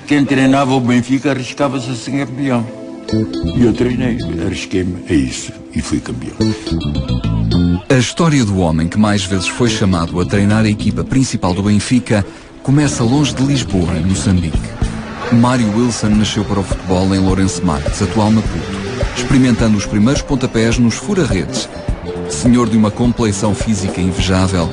quem treinava o Benfica arriscava-se a ser campeão. E eu treinei, arrisquei-me a isso e fui campeão. A história do homem que mais vezes foi chamado a treinar a equipa principal do Benfica começa longe de Lisboa, em Moçambique. Mário Wilson nasceu para o futebol em Lourenço Marques, atual Maputo, experimentando os primeiros pontapés nos fura-redes. Senhor de uma compleição física invejável,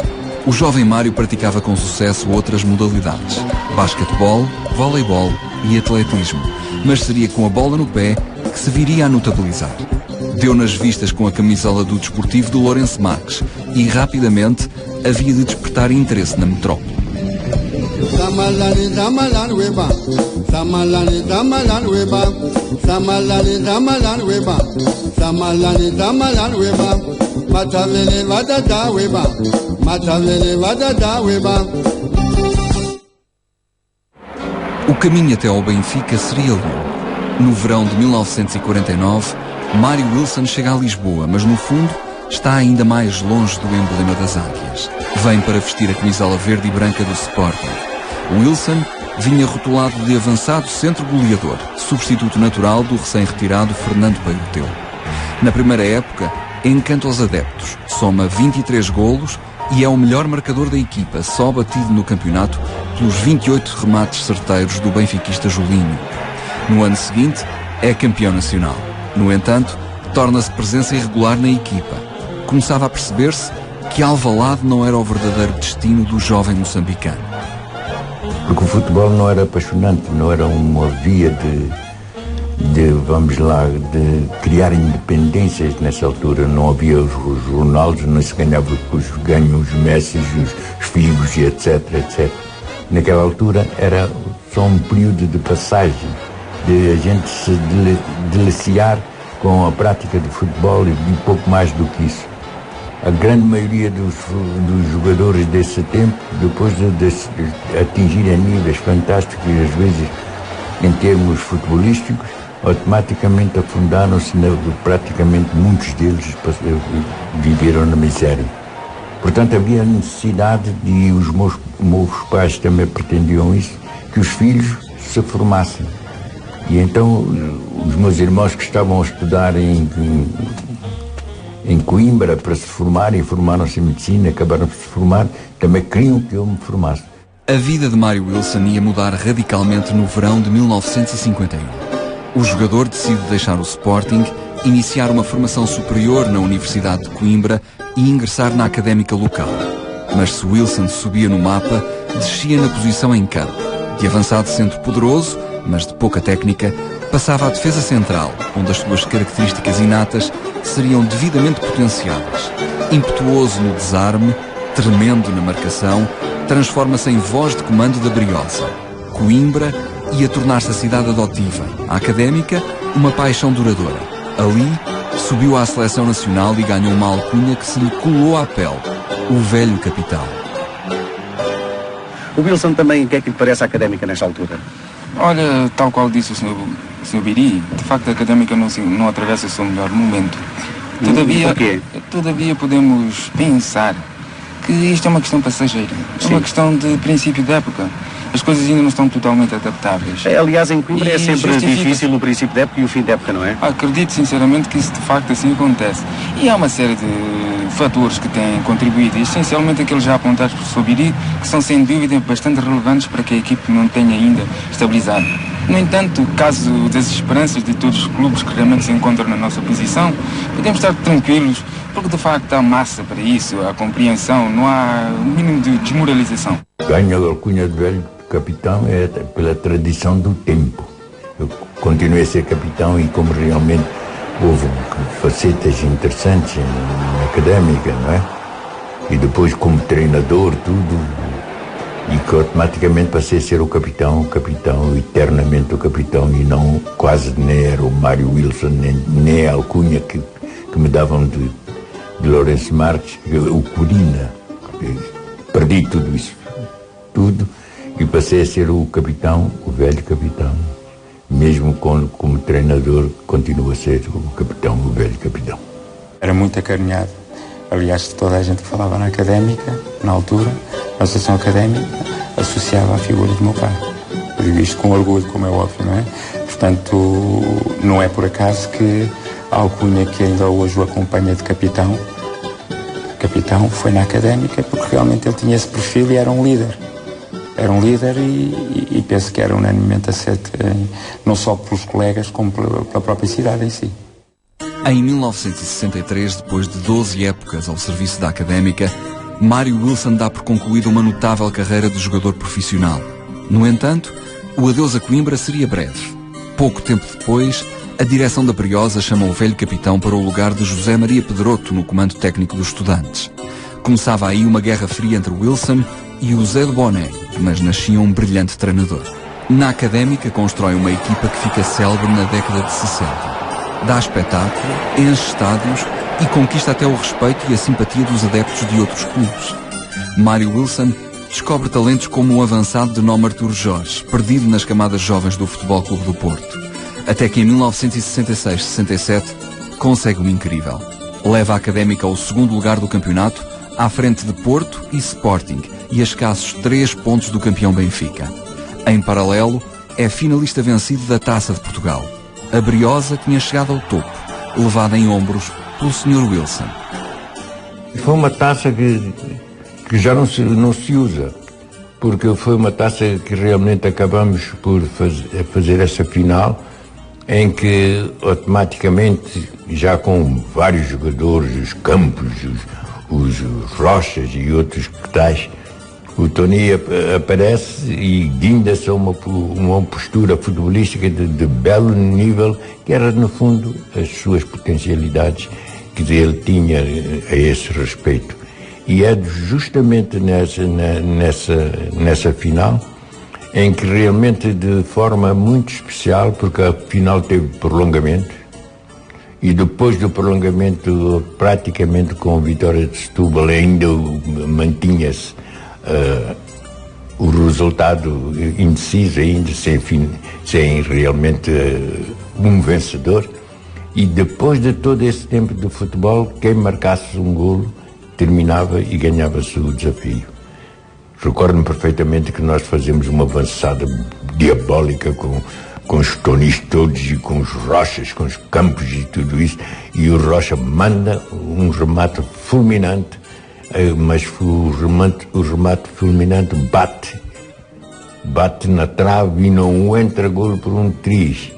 o jovem Mário praticava com sucesso outras modalidades: basquetebol, voleibol e atletismo, mas seria com a bola no pé que se viria a notabilizar. Deu nas vistas com a camisola do Desportivo de Lourenço Marques e rapidamente havia de despertar interesse na metrópole. O caminho até ao Benfica seria longo. No verão de 1949, Mário Wilson chega a Lisboa, mas no fundo está ainda mais longe do emblema das águias. Vem para vestir a camisola verde e branca do Sporting. Wilson vinha rotulado de avançado centro goleador, substituto natural do recém-retirado Fernando Peiroteu. Na primeira época, encanta os adeptos, soma 23 golos e é o melhor marcador da equipa, só batido no campeonato pelos 28 remates certeiros do benfiquista Julinho. No ano seguinte, é campeão nacional. No entanto, torna-se presença irregular na equipa. Começava a perceber-se que Alvalade não era o verdadeiro destino do jovem moçambicano. Porque o futebol não era apaixonante, não era uma via vamos lá, de criar independências nessa altura. Não havia os Ronaldos, não se ganhava os ganhos, os Messi, os Figos e etc, etc. Naquela altura era só um período de passagem, de a gente se deliciar com a prática de futebol e pouco mais do que isso. A grande maioria dos jogadores desse tempo, depois de atingirem níveis fantásticos, às vezes em termos futebolísticos, automaticamente afundaram-se, praticamente muitos deles viveram na miséria. Portanto, havia necessidade, e os meus pais também pretendiam isso, que os filhos se formassem. E então os meus irmãos que estavam a estudar em Coimbra para se formarem, formaram-se em medicina, acabaram de se formar, também queriam que eu me formasse. A vida de Mário Wilson ia mudar radicalmente no verão de 1951. O jogador decide deixar o Sporting, iniciar uma formação superior na Universidade de Coimbra e ingressar na académica local. Mas se Wilson subia no mapa, descia na posição em campo. De avançado centro poderoso, mas de pouca técnica, passava à defesa central, onde as suas características inatas seriam devidamente potenciadas. Impetuoso no desarme, tremendo na marcação, transforma-se em voz de comando da Briosa. Coimbra ia tornar-se a cidade adotiva. A académica, uma paixão duradoura. Ali, subiu à seleção nacional e ganhou uma alcunha que se lhe colou à pele: o velho capitão. O Wilson também, o que é que lhe parece a académica nesta altura? Olha, tal qual disse o Sr. Biri, de facto a académica não atravessa o seu melhor momento. Todavia podemos pensar que isto é uma questão passageira. É uma questão de princípio de época. As coisas ainda não estão totalmente adaptáveis. Aliás, em Coimbra é sempre difícil o princípio de época e o fim de época, não é? Acredito sinceramente que isso de facto assim acontece. E há uma série de fatores que têm contribuído, essencialmente aqueles já apontados por Sr. Biri, que são sem dúvida bastante relevantes para que a equipe não tenha ainda estabilizado. No entanto, caso das esperanças de todos os clubes que realmente se encontram na nossa posição, podemos estar tranquilos, porque de facto há massa para isso, há compreensão, não há o mínimo de desmoralização. Ganho a alcunha de velho capitão é pela tradição do tempo. Eu continuei a ser capitão e como realmente houve facetas interessantes na académica, não é? E depois como treinador, tudo, e que automaticamente passei a ser o capitão, eternamente o capitão, e não quase nem era o Mário Wilson, nem a alcunha que me davam de Lourenço Marques, o Corina. Perdi tudo isso, tudo, e passei a ser o capitão, o velho capitão. Mesmo como treinador, continua a ser o capitão, o velho capitão. Era muito acarinhado. Aliás, toda a gente que falava na académica, na altura, na associação académica, associava a figura do meu pai. Eu digo isto com orgulho, como é óbvio, não é? Portanto, não é por acaso que a alcunha que ainda hoje o acompanha de capitão foi na Académica, porque realmente ele tinha esse perfil e era um líder. Era um líder e penso que era unanimemente aceito, não só pelos colegas, como pela própria cidade em si. Em 1963, depois de 12 épocas ao serviço da Académica, Mário Wilson dá por concluída uma notável carreira de jogador profissional. No entanto, o adeus a Coimbra seria breve. Pouco tempo depois, a direção da Briosa chama o velho capitão para o lugar de José Maria Pedroto no comando técnico dos estudantes. Começava aí uma guerra fria entre Wilson e o Zé de Boné, mas nascia um brilhante treinador. Na Académica constrói uma equipa que fica célebre na década de 60. Dá espetáculo, enche estádios e conquista até o respeito e a simpatia dos adeptos de outros clubes. Mário Wilson descobre talentos como o avançado de nome Artur Jorge, perdido nas camadas jovens do Futebol Clube do Porto. Até que em 1966-67 consegue o incrível. Leva a Académica ao segundo lugar do campeonato, à frente de Porto e Sporting, e a escassos 3 pontos do campeão Benfica. Em paralelo, é finalista vencido da Taça de Portugal. A Briosa tinha chegado ao topo, levada em ombros pelo Sr. Wilson. Foi uma taça que já não se usa, porque foi uma taça que realmente acabamos por fazer essa final, em que automaticamente, já com vários jogadores, os Campos, os Rochas e outros que tais, o Tony aparece e guinda-se a uma postura futebolística de belo nível, que era no fundo as suas potencialidades que ele tinha a esse respeito. E é justamente nessa final em que realmente, de forma muito especial, porque a final teve prolongamento, e depois do prolongamento, praticamente com a vitória de Setúbal, ainda mantinha-se o resultado indeciso, ainda sem realmente um vencedor. E depois de todo esse tempo de futebol, quem marcasse um golo terminava e ganhava-se o desafio. Recordo-me perfeitamente que nós fazemos uma avançada diabólica com os Tonis todos e com os Rochas, com os Campos e tudo isso, e o Rocha manda um remate fulminante, mas o remate fulminante bate na trave e não entra golo por um triz.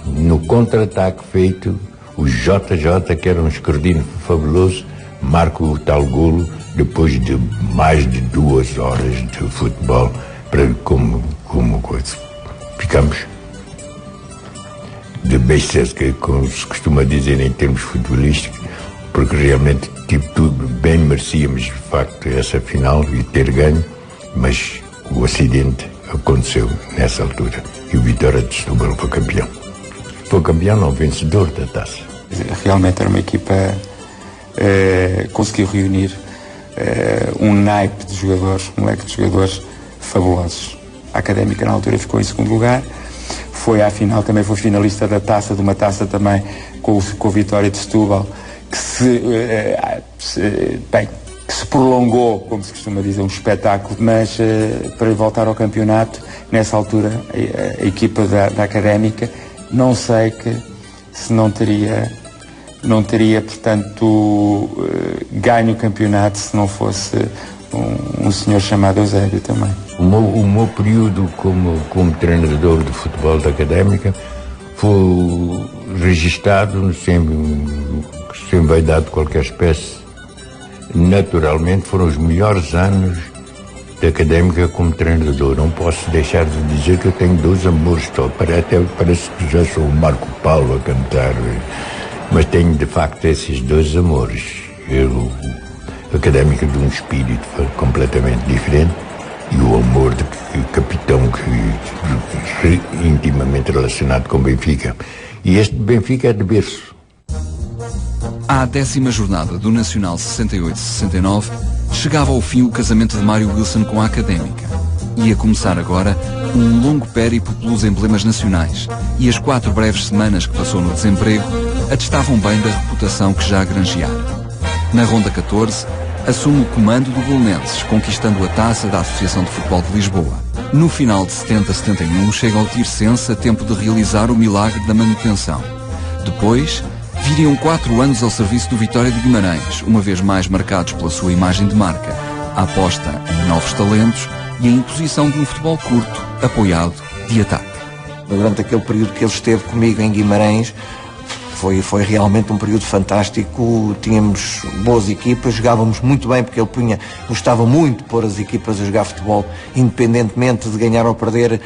No contra-ataque feito, o JJ, que era um esquerdino fabuloso, marca o tal golo depois de mais de 2 horas de futebol, como coisa. Ficamos de bestas, que se costuma dizer em termos futebolísticos, porque realmente tudo bem merecíamos de facto essa final e ter ganho, mas o acidente aconteceu nessa altura e o Vitória de Setúbal foi campeão. Foi campeão, não, vencedor da taça. Realmente era uma equipa, conseguiu reunir um naipe de jogadores, um leque de jogadores fabulosos. A Académica na altura ficou em segundo lugar, foi à final, também foi finalista da taça, de uma taça também com o Vitória de Setúbal, que se prolongou, como se costuma dizer, um espetáculo, mas para voltar ao campeonato, nessa altura a equipa da Académica, não sei se não teria, portanto, ganho o campeonato se não fosse um senhor chamado Eusébio também. O meu período como treinador de futebol da Académica foi registado sem vaidade de qualquer espécie. Naturalmente foram os melhores anos da Académica como treinador. Não posso deixar de dizer que eu tenho 2 amores, até parece que já sou o Marco Paulo a cantar, mas tenho de facto esses 2 amores. Académica de um espírito completamente diferente, e o amor de capitão que intimamente relacionado com Benfica. E este Benfica é de berço. À 10ª jornada do Nacional 68-69, chegava ao fim o casamento de Mário Wilson com a Académica. Ia começar agora um longo périplo pelos emblemas nacionais, e as 4 breves semanas que passou no desemprego atestavam bem da reputação que já granjeara. Na ronda 14, assume o comando do Belenenses, conquistando a taça da Associação de Futebol de Lisboa. No final de 70-71 chega ao Tirsense a tempo de realizar o milagre da manutenção. Depois, viriam 4 anos ao serviço do Vitória de Guimarães, uma vez mais marcados pela sua imagem de marca, a aposta em novos talentos e a imposição de um futebol curto, apoiado de ataque. Durante aquele período que ele esteve comigo em Guimarães, foi realmente um período fantástico. Tínhamos boas equipas, jogávamos muito bem, porque ele gostava muito de pôr as equipas a jogar futebol, independentemente de ganhar ou perder,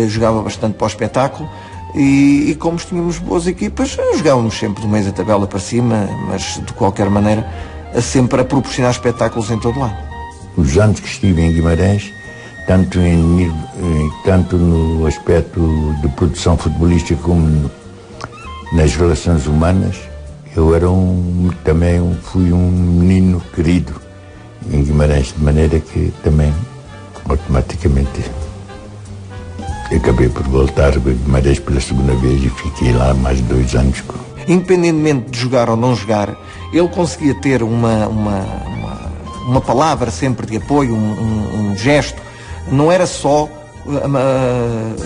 jogava bastante para o espetáculo. E como tínhamos boas equipas, jogávamos sempre do meio da tabela para cima, mas de qualquer maneira sempre a proporcionar espetáculos em todo lado. Os anos que estive em Guimarães, tanto no aspecto de produção futebolística como nas relações humanas, eu fui um menino querido em Guimarães, de maneira que também automaticamente acabei por voltar a Guimarães pela segunda vez e fiquei lá mais 2 anos. Independentemente de jogar ou não jogar, ele conseguia ter uma palavra sempre de apoio, um gesto. Não era só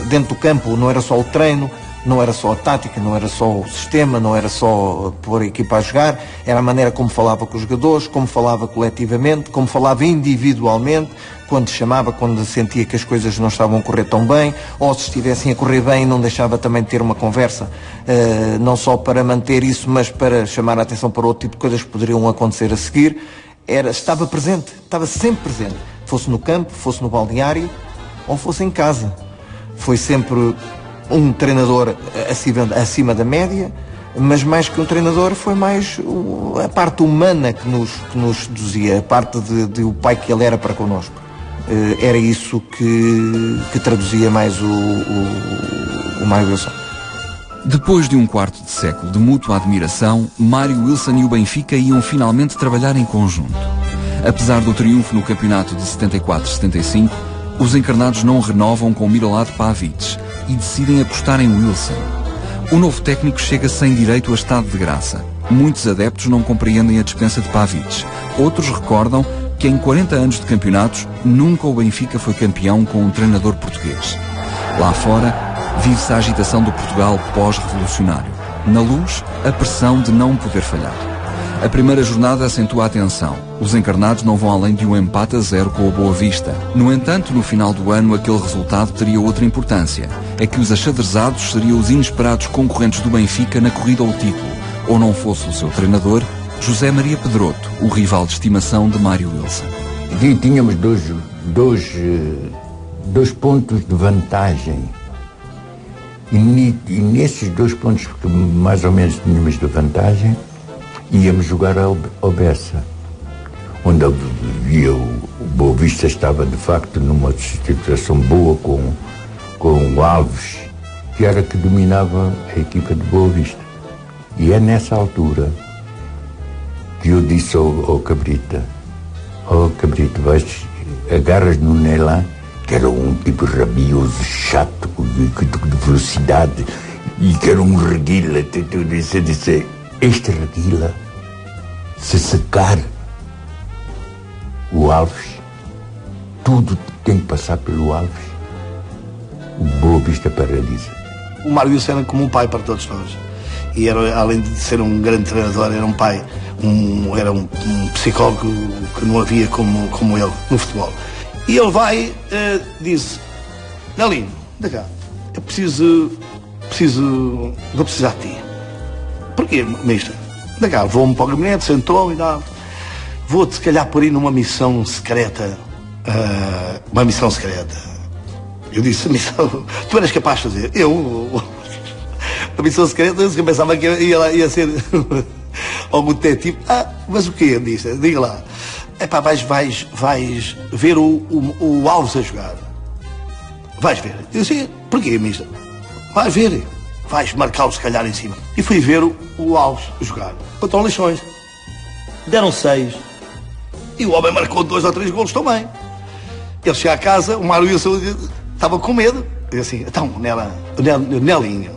dentro do campo, não era só o treino, não era só a tática, não era só o sistema, não era só pôr a equipa a jogar, era a maneira como falava com os jogadores, como falava coletivamente, como falava individualmente, quando chamava, quando sentia que as coisas não estavam a correr tão bem, ou se estivessem a correr bem, não deixava também de ter uma conversa, não só para manter isso, mas para chamar a atenção para outro tipo de coisas que poderiam acontecer a seguir. Estava presente, estava sempre presente, fosse no campo, fosse no balneário ou fosse em casa. Foi sempre um treinador acima da média, mas mais que um treinador foi mais a parte humana que nos seduzia, a parte de o pai que ele era para connosco. Era isso que traduzia mais o Mário Wilson. Depois de um quarto de século de mútua admiração, Mário Wilson e o Benfica iam finalmente trabalhar em conjunto. Apesar do triunfo no campeonato de 74-75, os encarnados não renovam com Milorad Pavic e decidem apostar em Wilson. O novo técnico chega sem direito a estado de graça. Muitos adeptos não compreendem a dispensa de Pavic. Outros recordam que em 40 anos de campeonatos nunca o Benfica foi campeão com um treinador português. Lá fora, vive-se a agitação do Portugal pós-revolucionário. Na Luz, a pressão de não poder falhar. A primeira jornada acentua a tensão. Os encarnados não vão além de um empate a 0 com o Boa Vista. No entanto, no final do ano, aquele resultado teria outra importância. É que os achadrezados seriam os inesperados concorrentes do Benfica na corrida ao título, ou não fosse o seu treinador, José Maria Pedroto, o rival de estimação de Mário Wilson. Tínhamos dois pontos de vantagem. E nesses 2 pontos que mais ou menos tínhamos de vantagem, íamos jogar ao Bessa, onde havia o Boa Vista estava de facto numa situação boa com o Alves, que era que dominava a equipa de Boa Vista. E é nessa altura que eu disse ao Cabrita, Cabrita, agarras no Nelan, que era um tipo rabioso, chato, de velocidade, e que era um reguila. Eu disse, este reguila, se secar o Alves, tudo tem que passar pelo Alves, o Boa Vista paralisa. O Mário Wilson era como um pai para todos nós. E era, além de ser um grande treinador, era um pai, era um psicólogo que não havia como ele no futebol. E ele vai, diz, Nelino, da cá, eu vou precisar de ti. Porquê, mister? Da cá, vou-me para o gabinete, sentou-me e dá. Vou-te, se calhar, por aí numa missão secreta. Uma missão secreta. Eu disse, a missão, tu eras capaz de fazer? A missão secreta, eu pensava que ia ser algum detetive. Mas o quê? Disse, diga lá. Epá, vais ver o Alves a jogar. Vais ver. Eu disse, porquê, mister? Vais ver. Vais marcá-lo, se calhar, em cima. E fui ver o Alves jogar. Contra o Leixões. Deram 6. E o homem marcou 2 ou 3 golos também. Ele chega à casa, o Mário Wilson estava com medo. Eu assim, então, Nelinho,